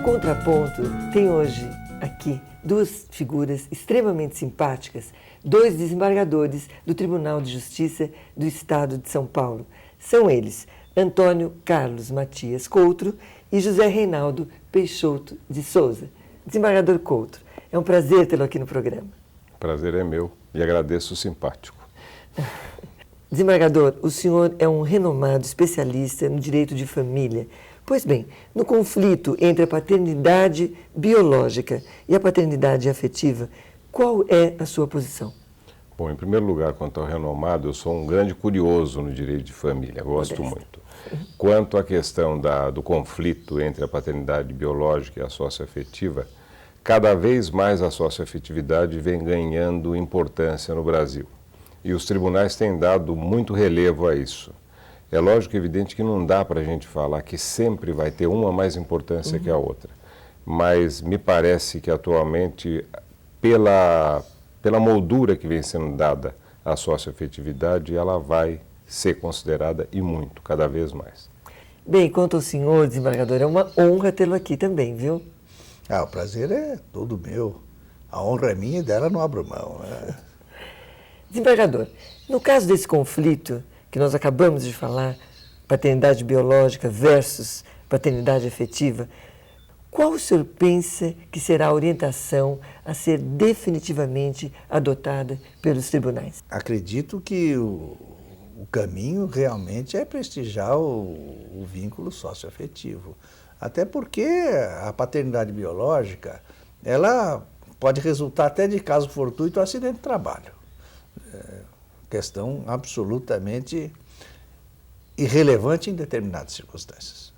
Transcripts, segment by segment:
Contraponto tem hoje aqui duas figuras extremamente simpáticas, dois desembargadores do Tribunal de Justiça do Estado de São Paulo. São eles Antônio Carlos Matias Coutro e José Reinaldo Peixoto de Souza. Desembargador Coutro, é um prazer tê-lo aqui no programa. O prazer é meu e agradeço o simpático. Desembargador, o senhor é um renomado especialista no direito de família. Pois bem, no conflito entre a paternidade biológica e a paternidade afetiva, qual é a sua posição? Bom, em primeiro lugar, quanto ao renomado, eu sou um grande curioso no direito de família, gosto muito. Quanto à questão do conflito entre a paternidade biológica e a socioafetiva, cada vez mais a socioafetividade vem ganhando importância no Brasil. E os tribunais têm dado muito relevo a isso. É lógico e evidente que não dá para a gente falar que sempre vai ter uma mais importância que a outra. Mas me parece que atualmente, pela moldura que vem sendo dada à socioafetividade, ela vai ser considerada e muito, cada vez mais. Bem, quanto ao senhor, desembargador, é uma honra tê-lo aqui também, viu? O prazer é todo meu. A honra é minha e dela não abro mão. Desembargador, no caso desse conflito que nós acabamos de falar, paternidade biológica versus paternidade afetiva, qual o senhor pensa que será a orientação a ser definitivamente adotada pelos tribunais? Acredito que o caminho realmente é prestigiar o vínculo socioafetivo. Até porque a paternidade biológica, ela pode resultar até de caso fortuito ou acidente de trabalho. Questão absolutamente irrelevante em determinadas circunstâncias.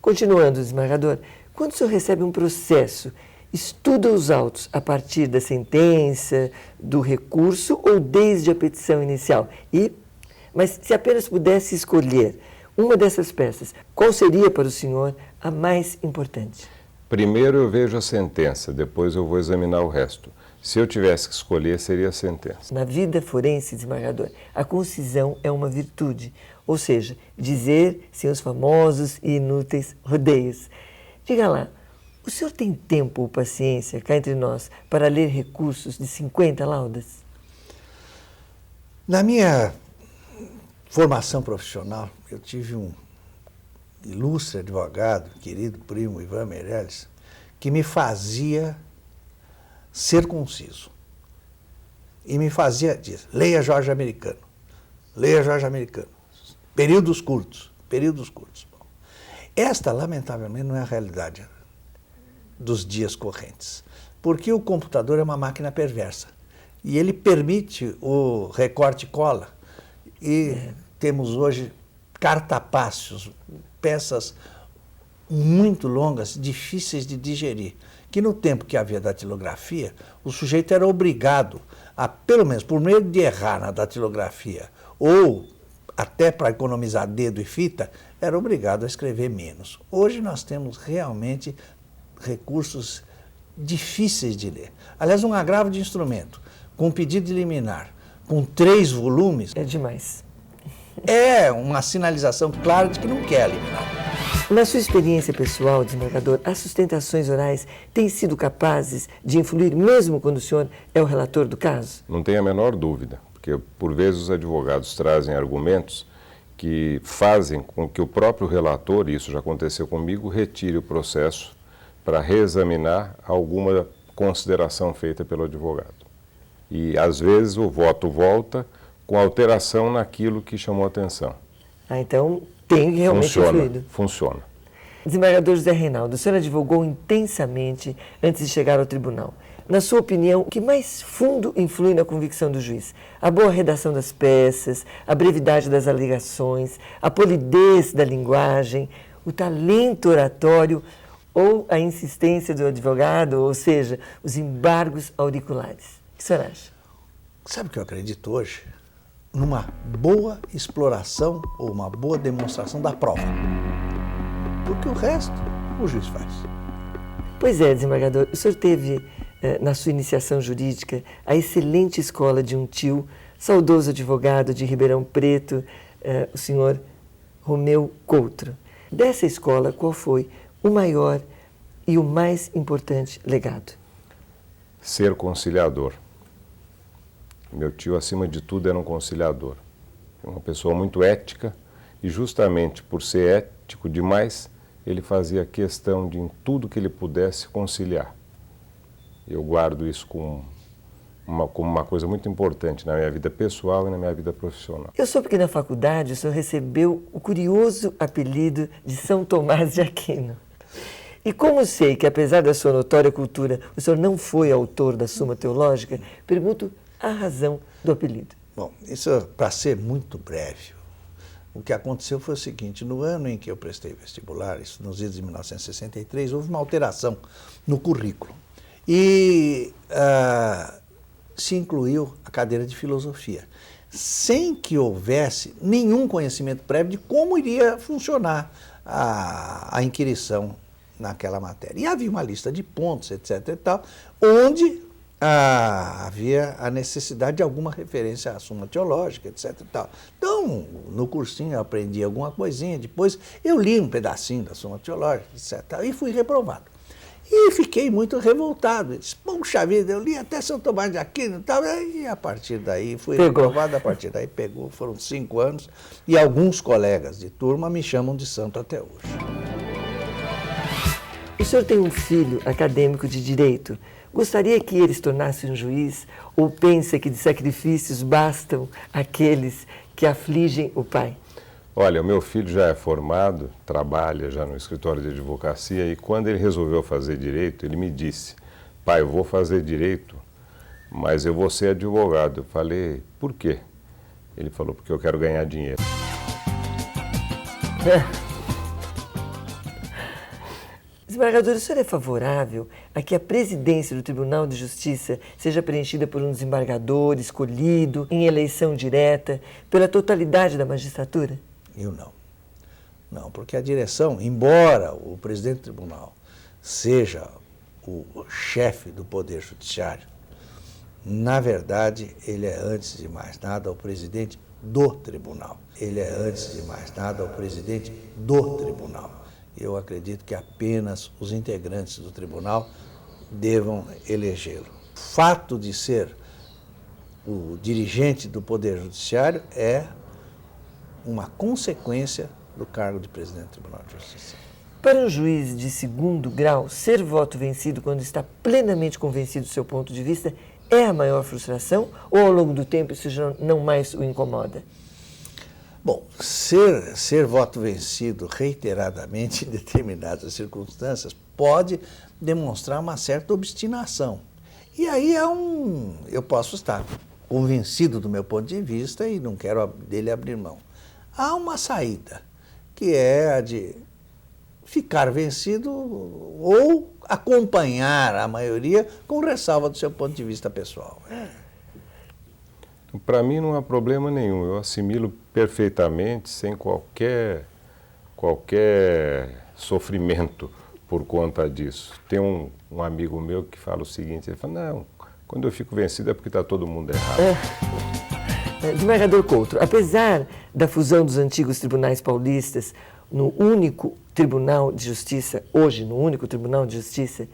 Continuando, desembargador, quando o senhor recebe um processo, estuda os autos a partir da sentença, do recurso ou desde a petição inicial? Mas se apenas pudesse escolher uma dessas peças, qual seria para o senhor a mais importante? Primeiro eu vejo a sentença, depois eu vou examinar o resto. Se eu tivesse que escolher, seria a sentença. Na vida forense, desembargador, a concisão é uma virtude, ou seja, dizer sem os famosos e inúteis rodeios. Diga lá, o senhor tem tempo ou paciência, cá entre nós, para ler recursos de 50 laudas? Na minha formação profissional, eu tive um ilustre advogado, querido primo Ivan Meirelles, que me fazia ser conciso. E me fazia dizer, leia Jorge Americano, leia Jorge Americano. Períodos curtos, períodos curtos. Bom, esta, lamentavelmente, não é a realidade dos dias correntes, porque o computador é uma máquina perversa e ele permite o recorte e cola e temos hoje cartapácios, peças muito longas, difíceis de digerir, que no tempo que havia datilografia, o sujeito era obrigado a, pelo menos por meio de errar na datilografia, ou até para economizar dedo e fita, era obrigado a escrever menos. Hoje nós temos realmente recursos difíceis de ler. Aliás, um agravo de instrumento, com pedido de liminar, com 3 volumes... É demais. É uma sinalização clara de que não quer eliminar. Na sua experiência pessoal, desembargador, as sustentações orais têm sido capazes de influir mesmo quando o senhor é o relator do caso? Não tenho a menor dúvida, porque por vezes os advogados trazem argumentos que fazem com que o próprio relator, e isso já aconteceu comigo, retire o processo para reexaminar alguma consideração feita pelo advogado. E às vezes o voto volta com alteração naquilo que chamou a atenção. Então tem realmente influído. Funciona. Desembargador José Reinaldo, o senhor advogou intensamente antes de chegar ao tribunal. Na sua opinião, o que mais fundo influi na convicção do juiz? A boa redação das peças, a brevidade das alegações, a polidez da linguagem, o talento oratório ou a insistência do advogado, ou seja, os embargos auriculares? O que o senhor acha? Sabe o que eu acredito hoje? Numa boa exploração ou uma boa demonstração da prova. Porque o resto o juiz faz. Pois é, desembargador, o senhor teve na sua iniciação jurídica a excelente escola de um tio, saudoso advogado de Ribeirão Preto, o senhor Romeu Coutro. Dessa escola, qual foi o maior e o mais importante legado? Ser conciliador. Meu tio, acima de tudo, era um conciliador. Uma pessoa muito ética e justamente por ser ético demais, ele fazia questão de, em tudo que ele pudesse, conciliar. Eu guardo isso como uma coisa muito importante na minha vida pessoal e na minha vida profissional. Eu soube que na faculdade o senhor recebeu o curioso apelido de São Tomás de Aquino. E como sei que, apesar da sua notória cultura, o senhor não foi autor da Suma Teológica, pergunto a razão do apelido. Bom, isso para ser muito breve. O que aconteceu foi o seguinte: no ano em que eu prestei vestibular, isso nos idos de 1963, houve uma alteração no currículo. E se incluiu a cadeira de filosofia, sem que houvesse nenhum conhecimento prévio de como iria funcionar a inquirição naquela matéria. E havia uma lista de pontos, etc. e tal, onde havia a necessidade de alguma referência à Suma Teológica, etc. e tal. Então, no cursinho eu aprendi alguma coisinha, depois eu li um pedacinho da Suma Teológica, etc. E fui reprovado. E fiquei muito revoltado. Disse, puxa vida, eu li até São Tomás de Aquino e tal. E a partir daí fui reprovado, a partir daí pegou, foram 5 anos. E alguns colegas de turma me chamam de santo até hoje. O senhor tem um filho acadêmico de direito. Gostaria que ele se tornasse um juiz ou pensa que de sacrifícios bastam aqueles que afligem o pai? Olha, o meu filho já é formado, trabalha já no escritório de advocacia e quando ele resolveu fazer direito, ele me disse, pai, eu vou fazer direito, mas eu vou ser advogado. Eu falei, por quê? Ele falou, porque eu quero ganhar dinheiro. Desembargador, o senhor é favorável a que a presidência do Tribunal de Justiça seja preenchida por um desembargador escolhido em eleição direta pela totalidade da magistratura? Eu não. Não, porque a direção, embora o presidente do tribunal seja o chefe do Poder Judiciário, na verdade, ele é, antes de mais nada, o presidente do tribunal. Ele é, antes de mais nada, o presidente do tribunal. Eu acredito que apenas os integrantes do tribunal devam elegê-lo. O fato de ser o dirigente do Poder Judiciário é uma consequência do cargo de presidente do Tribunal de Justiça. Para um juiz de segundo grau, ser voto vencido quando está plenamente convencido do seu ponto de vista é a maior frustração ou ao longo do tempo isso já não mais o incomoda? Bom, ser voto vencido reiteradamente em determinadas circunstâncias pode demonstrar uma certa obstinação. E aí eu posso estar convencido do meu ponto de vista e não quero dele abrir mão. Há uma saída, que é a de ficar vencido ou acompanhar a maioria com ressalva do seu ponto de vista pessoal. Para mim não há problema nenhum, eu assimilo perfeitamente, sem qualquer sofrimento por conta disso. Tem um amigo meu que fala o seguinte, ele fala, não, quando eu fico vencido é porque está todo mundo errado. Desembargador Couto, apesar da fusão dos antigos tribunais paulistas no único Tribunal de Justiça, hoje no único Tribunal de Justiça,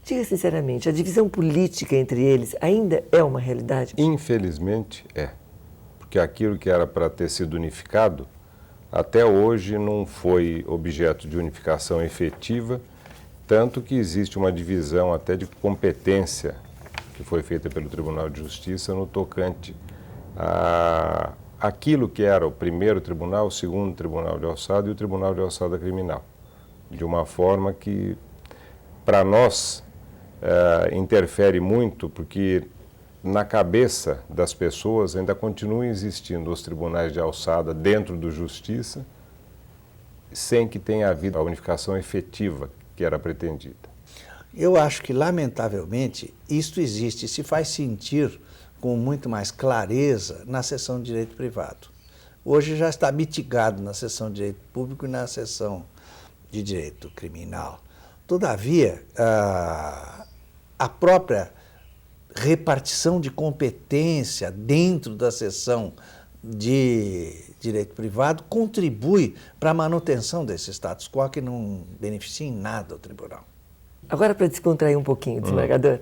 diga sinceramente, a divisão política entre eles ainda é uma realidade? Infelizmente é, porque aquilo que era para ter sido unificado, até hoje não foi objeto de unificação efetiva, tanto que existe uma divisão até de competência que foi feita pelo Tribunal de Justiça no tocante a aquilo que era o primeiro tribunal, o segundo tribunal de alçada e o tribunal de alçada criminal, de uma forma que, para nós, interfere muito, porque na cabeça das pessoas ainda continuam existindo os tribunais de alçada dentro do Justiça, sem que tenha havido a unificação efetiva que era pretendida. Eu acho que, lamentavelmente, isto existe e se faz sentir com muito mais clareza na seção de direito privado. Hoje já está mitigado na seção de direito público e na seção de direito criminal. Todavia, a própria repartição de competência dentro da seção de direito privado contribui para a manutenção desse status quo que não beneficia em nada o tribunal. Agora, para descontrair um pouquinho, desembargador,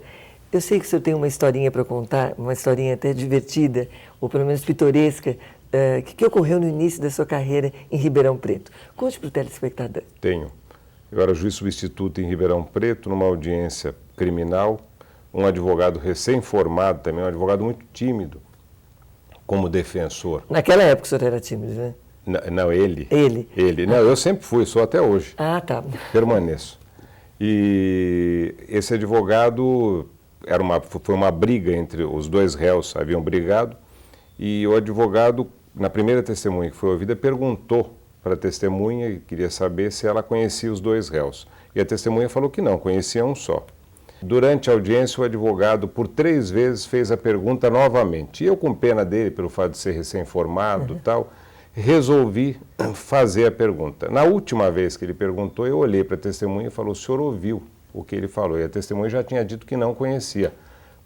eu sei que o senhor tem uma historinha para contar, uma historinha até divertida, ou pelo menos pitoresca, que ocorreu no início da sua carreira em Ribeirão Preto. Conte para o telespectador. Tenho. Eu era juiz substituto em Ribeirão Preto, numa audiência criminal, um advogado recém-formado também, um advogado muito tímido, como defensor. Naquela época o senhor era tímido, né? Não, ele. Ele? Não, eu sempre fui, sou até hoje. Ah, tá. Permaneço. E esse advogado, foi uma briga entre os dois réus, haviam brigado, e o advogado, na primeira testemunha que foi ouvida, perguntou para a testemunha e queria saber se ela conhecia os dois réus. E a testemunha falou que não, conhecia um só. Durante a audiência, o advogado, por 3 vezes, fez a pergunta novamente. E eu, com pena dele, pelo fato de ser recém-formado e tal, resolvi fazer a pergunta. Na última vez que ele perguntou, eu olhei para a testemunha e falei, o senhor ouviu o que ele falou? E a testemunha já tinha dito que não conhecia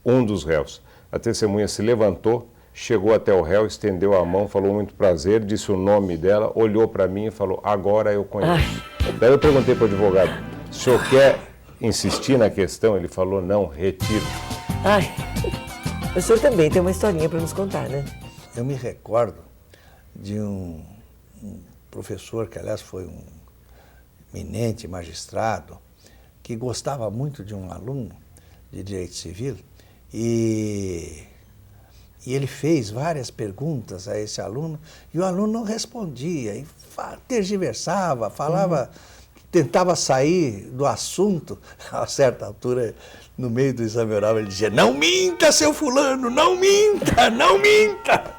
um dos réus. A testemunha se levantou, chegou até o réu, estendeu a mão, falou muito prazer, disse o nome dela, olhou para mim e falou, agora eu conheço. Daí eu perguntei para o advogado, o senhor quer insistir na questão? Ele falou, não, retiro. Ai, o senhor também tem uma historinha para nos contar, né? Eu me recordo de um professor, que aliás foi um eminente magistrado, que gostava muito de um aluno de direito civil e ele fez várias perguntas a esse aluno e o aluno não respondia, e tergiversava, falava, tentava sair do assunto. A certa altura, no meio do exame oral, ele dizia, não minta, seu fulano, não minta, não minta.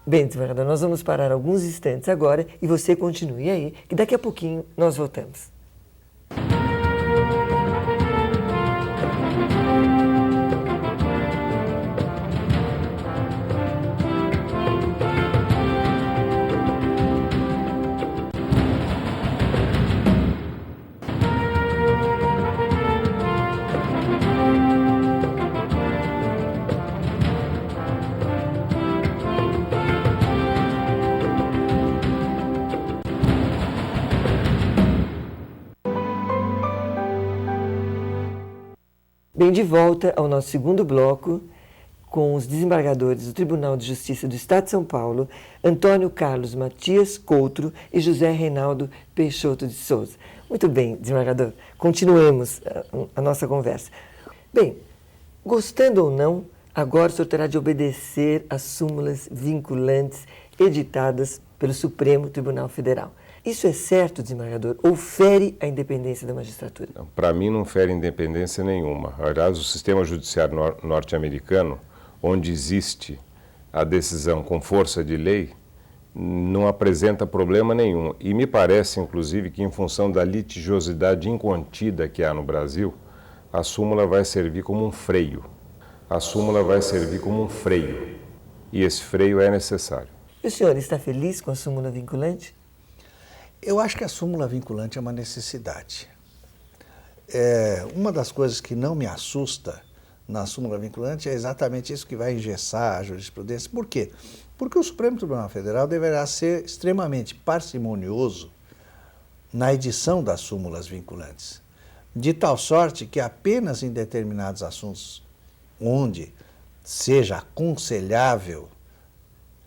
Bem, desembargador, nós vamos parar alguns instantes agora e você continue aí, que daqui a pouquinho nós voltamos. Bem, de volta ao nosso segundo bloco, com os desembargadores do Tribunal de Justiça do Estado de São Paulo, Antônio Carlos Matias Coutro e José Reinaldo Peixoto de Souza. Muito bem, desembargador, continuemos a nossa conversa. Bem, gostando ou não, agora o senhor terá de obedecer às súmulas vinculantes editadas pelo Supremo Tribunal Federal. Isso é certo, desembargador, ou fere a independência da magistratura? Para mim não fere independência nenhuma. Aliás, o sistema judiciário norte-americano, onde existe a decisão com força de lei, não apresenta problema nenhum. E me parece, inclusive, que em função da litigiosidade incontida que há no Brasil, a súmula vai servir como um freio. A súmula vai servir como um freio. E esse freio é necessário. E o senhor está feliz com a súmula vinculante? Eu acho que a súmula vinculante é uma necessidade. Uma das coisas que não me assusta na súmula vinculante é exatamente isso que vai engessar a jurisprudência. Por quê? Porque o Supremo Tribunal Federal deverá ser extremamente parcimonioso na edição das súmulas vinculantes, de tal sorte que apenas em determinados assuntos onde seja aconselhável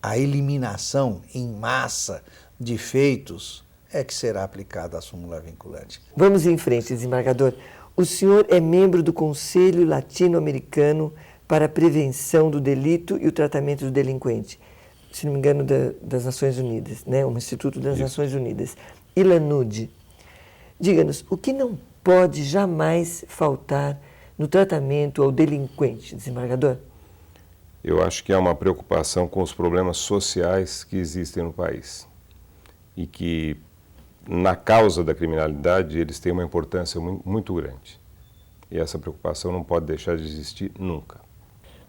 a eliminação em massa de feitos é que será aplicada a súmula vinculante. Vamos em frente, desembargador. O senhor é membro do Conselho Latino-Americano para a Prevenção do Delito e o Tratamento do Delinquente, se não me engano, das Nações Unidas, né? Um Instituto das Nações Unidas, ILANUD. Diga-nos, o que não pode jamais faltar no tratamento ao delinquente, desembargador? Eu acho que há uma preocupação com os problemas sociais que existem no país e que, na causa da criminalidade, eles têm uma importância muito grande. E essa preocupação não pode deixar de existir nunca.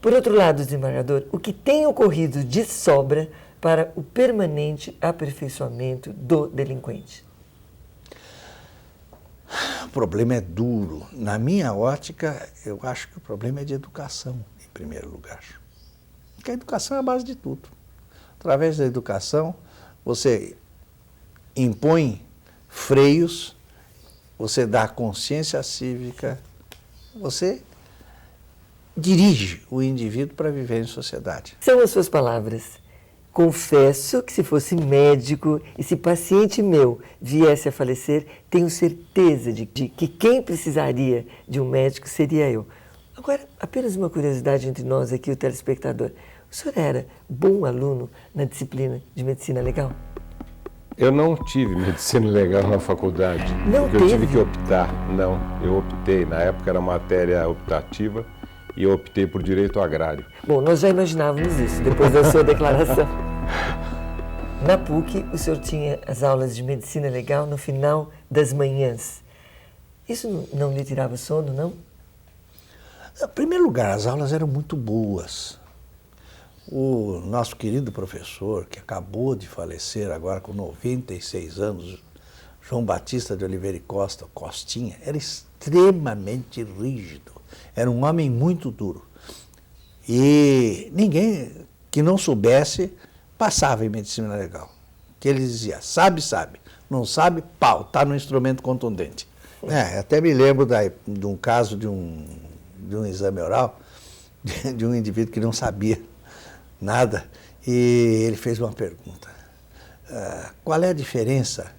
Por outro lado, desembargador, o que tem ocorrido de sobra para o permanente aperfeiçoamento do delinquente? O problema é duro. Na minha ótica, eu acho que o problema é de educação, em primeiro lugar. Porque a educação é a base de tudo. Através da educação, você impõe freios, você dá consciência cívica, você dirige o indivíduo para viver em sociedade. São as suas palavras. Confesso que se fosse médico e se paciente meu viesse a falecer, tenho certeza de que quem precisaria de um médico seria eu. Agora, apenas uma curiosidade entre nós aqui, o telespectador. O senhor era bom aluno na disciplina de medicina legal? Eu não tive medicina legal na faculdade. Não porque teve? eu tive que optar. Não, eu optei. Na época era matéria optativa e eu optei por direito agrário. Bom, nós já imaginávamos isso depois da sua declaração. Na PUC, o senhor tinha as aulas de medicina legal no final das manhãs. Isso não lhe tirava sono, não? Em primeiro lugar, as aulas eram muito boas. O nosso querido professor, que acabou de falecer agora com 96 anos, João Batista de Oliveira e Costa, Costinha, era extremamente rígido. Era um homem muito duro. E ninguém que não soubesse passava em medicina legal. Que ele dizia, sabe, sabe. Não sabe, pau, está no instrumento contundente. Até me lembro de um caso de um exame oral, de um indivíduo que não sabia nada, e ele fez uma pergunta. Qual é a diferença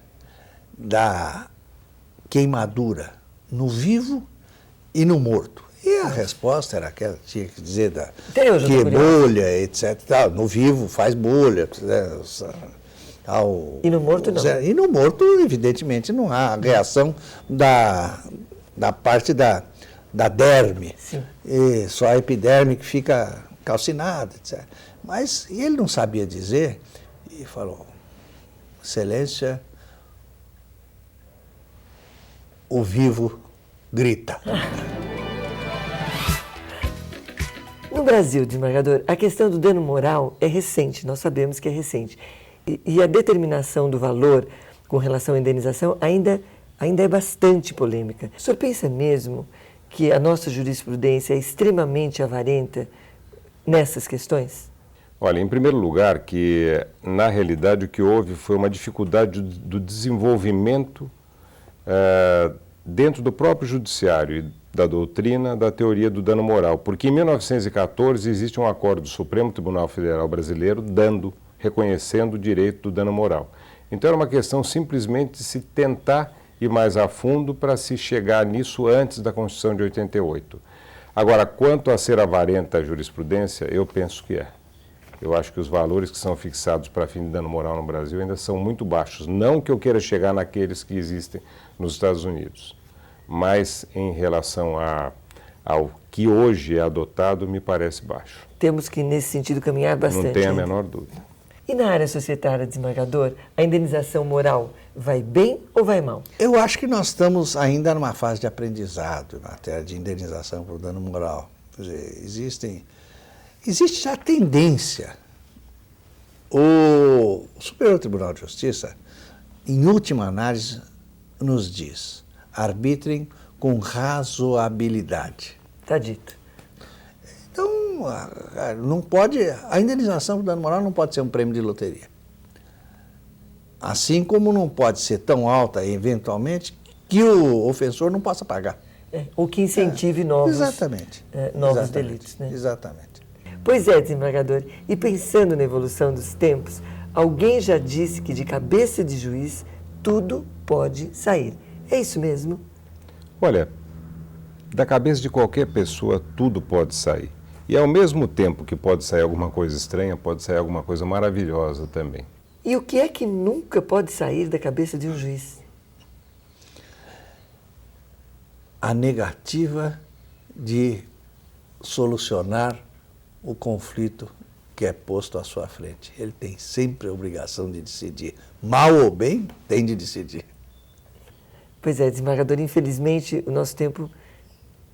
da queimadura no vivo e no morto? E a resposta era aquela, tinha que dizer que bolha, etc. No vivo faz bolha. E no morto não? E no morto, evidentemente, não há reação da parte da derme. Sim. E só a epiderme que fica calcinada, etc. Mas ele não sabia dizer e falou, Excelência, o vivo grita. No Brasil, desembargador, a questão do dano moral é recente, nós sabemos que é recente. E a determinação do valor com relação à indenização ainda é bastante polêmica. O senhor pensa mesmo que a nossa jurisprudência é extremamente avarenta nessas questões? Olha, em primeiro lugar, que na realidade o que houve foi uma dificuldade do desenvolvimento dentro do próprio judiciário e da doutrina da teoria do dano moral, porque em 1914 existe um acordo do Supremo Tribunal Federal Brasileiro reconhecendo o direito do dano moral. Então era uma questão simplesmente de se tentar ir mais a fundo para se chegar nisso antes da Constituição de 88. Agora, quanto a ser avarenta a jurisprudência, eu penso que é. Eu acho que os valores que são fixados para fim de dano moral no Brasil ainda são muito baixos. Não que eu queira chegar naqueles que existem nos Estados Unidos, mas em relação ao que hoje é adotado, me parece baixo. Temos que, nesse sentido, caminhar bastante. Não tenho a menor dúvida. E na área societária, desembargador, a indenização moral vai bem ou vai mal? Eu acho que nós estamos ainda numa fase de aprendizado em matéria de indenização por dano moral. Quer dizer, existe já a tendência. O Superior Tribunal de Justiça, em última análise, nos diz: arbitrem com razoabilidade. Está dito. Então, não pode, a indenização por dano moral não pode ser um prêmio de loteria. Assim como não pode ser tão alta, eventualmente, que o ofensor não possa pagar. Ou que incentive novos delitos. Né? Exatamente. Pois é, desembargador, e pensando na evolução dos tempos, alguém já disse que de cabeça de juiz tudo pode sair. É isso mesmo? Olha, da cabeça de qualquer pessoa tudo pode sair. E ao mesmo tempo que pode sair alguma coisa estranha, pode sair alguma coisa maravilhosa também. E o que é que nunca pode sair da cabeça de um juiz? A negativa de solucionar o conflito que é posto à sua frente. Ele tem sempre a obrigação de decidir. Mal ou bem, tem de decidir. Pois é, desembargador, infelizmente o nosso tempo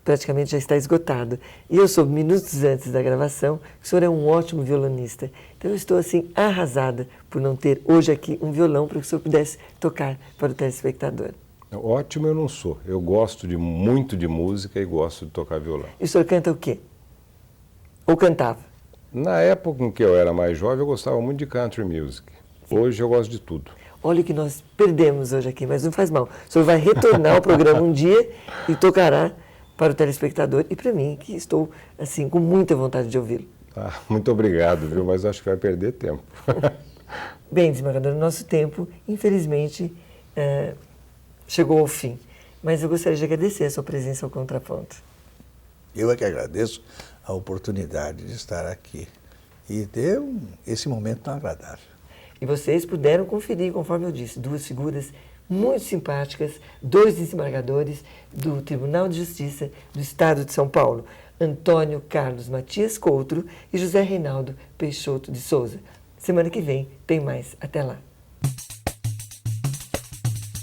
praticamente já está esgotado. E eu soube, minutos antes da gravação, que o senhor é um ótimo violonista. Então eu estou, assim, arrasada por não ter hoje aqui um violão para que o senhor pudesse tocar para o telespectador. Ótimo eu não sou. Eu gosto muito de música e gosto de tocar violão. E o senhor canta o quê? Ou cantava? Na época em que eu era mais jovem, eu gostava muito de country music. Hoje eu gosto de tudo. Olha o que nós perdemos hoje aqui, mas não faz mal. O senhor vai retornar ao programa um dia e tocará para o telespectador e para mim, que estou assim com muita vontade de ouvi-lo. Ah, muito obrigado, viu? Mas acho que vai perder tempo. Bem, desembargador, o nosso tempo, infelizmente, chegou ao fim. Mas eu gostaria de agradecer a sua presença ao Contraponto. Eu é que agradeço a oportunidade de estar aqui e ter esse momento tão agradável. E vocês puderam conferir, conforme eu disse, duas figuras muito simpáticas, dois desembargadores do Tribunal de Justiça do Estado de São Paulo, Antônio Carlos Matias Coutro e José Reinaldo Peixoto de Souza. Semana que vem tem mais. Até lá.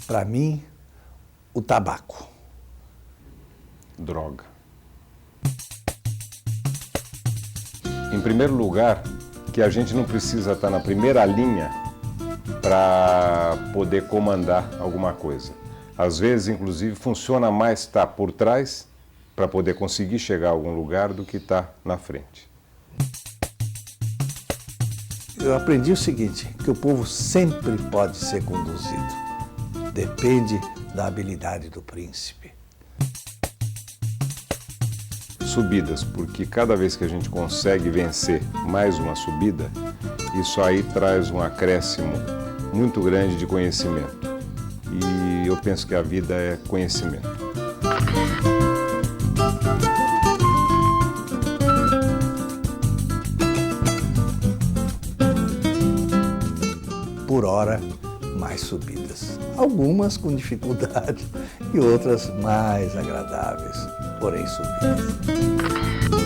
Para mim, o tabaco. Droga. Em primeiro lugar, que a gente não precisa estar na primeira linha para poder comandar alguma coisa. Às vezes, inclusive, funciona mais estar por trás para poder conseguir chegar a algum lugar do que estar na frente. Eu aprendi o seguinte, que o povo sempre pode ser conduzido. Depende da habilidade do príncipe. Subidas, porque cada vez que a gente consegue vencer mais uma subida, isso aí traz um acréscimo muito grande de conhecimento. E eu penso que a vida é conhecimento. Por hora, mais subidas. Algumas com dificuldade e outras mais agradáveis, porém subidas.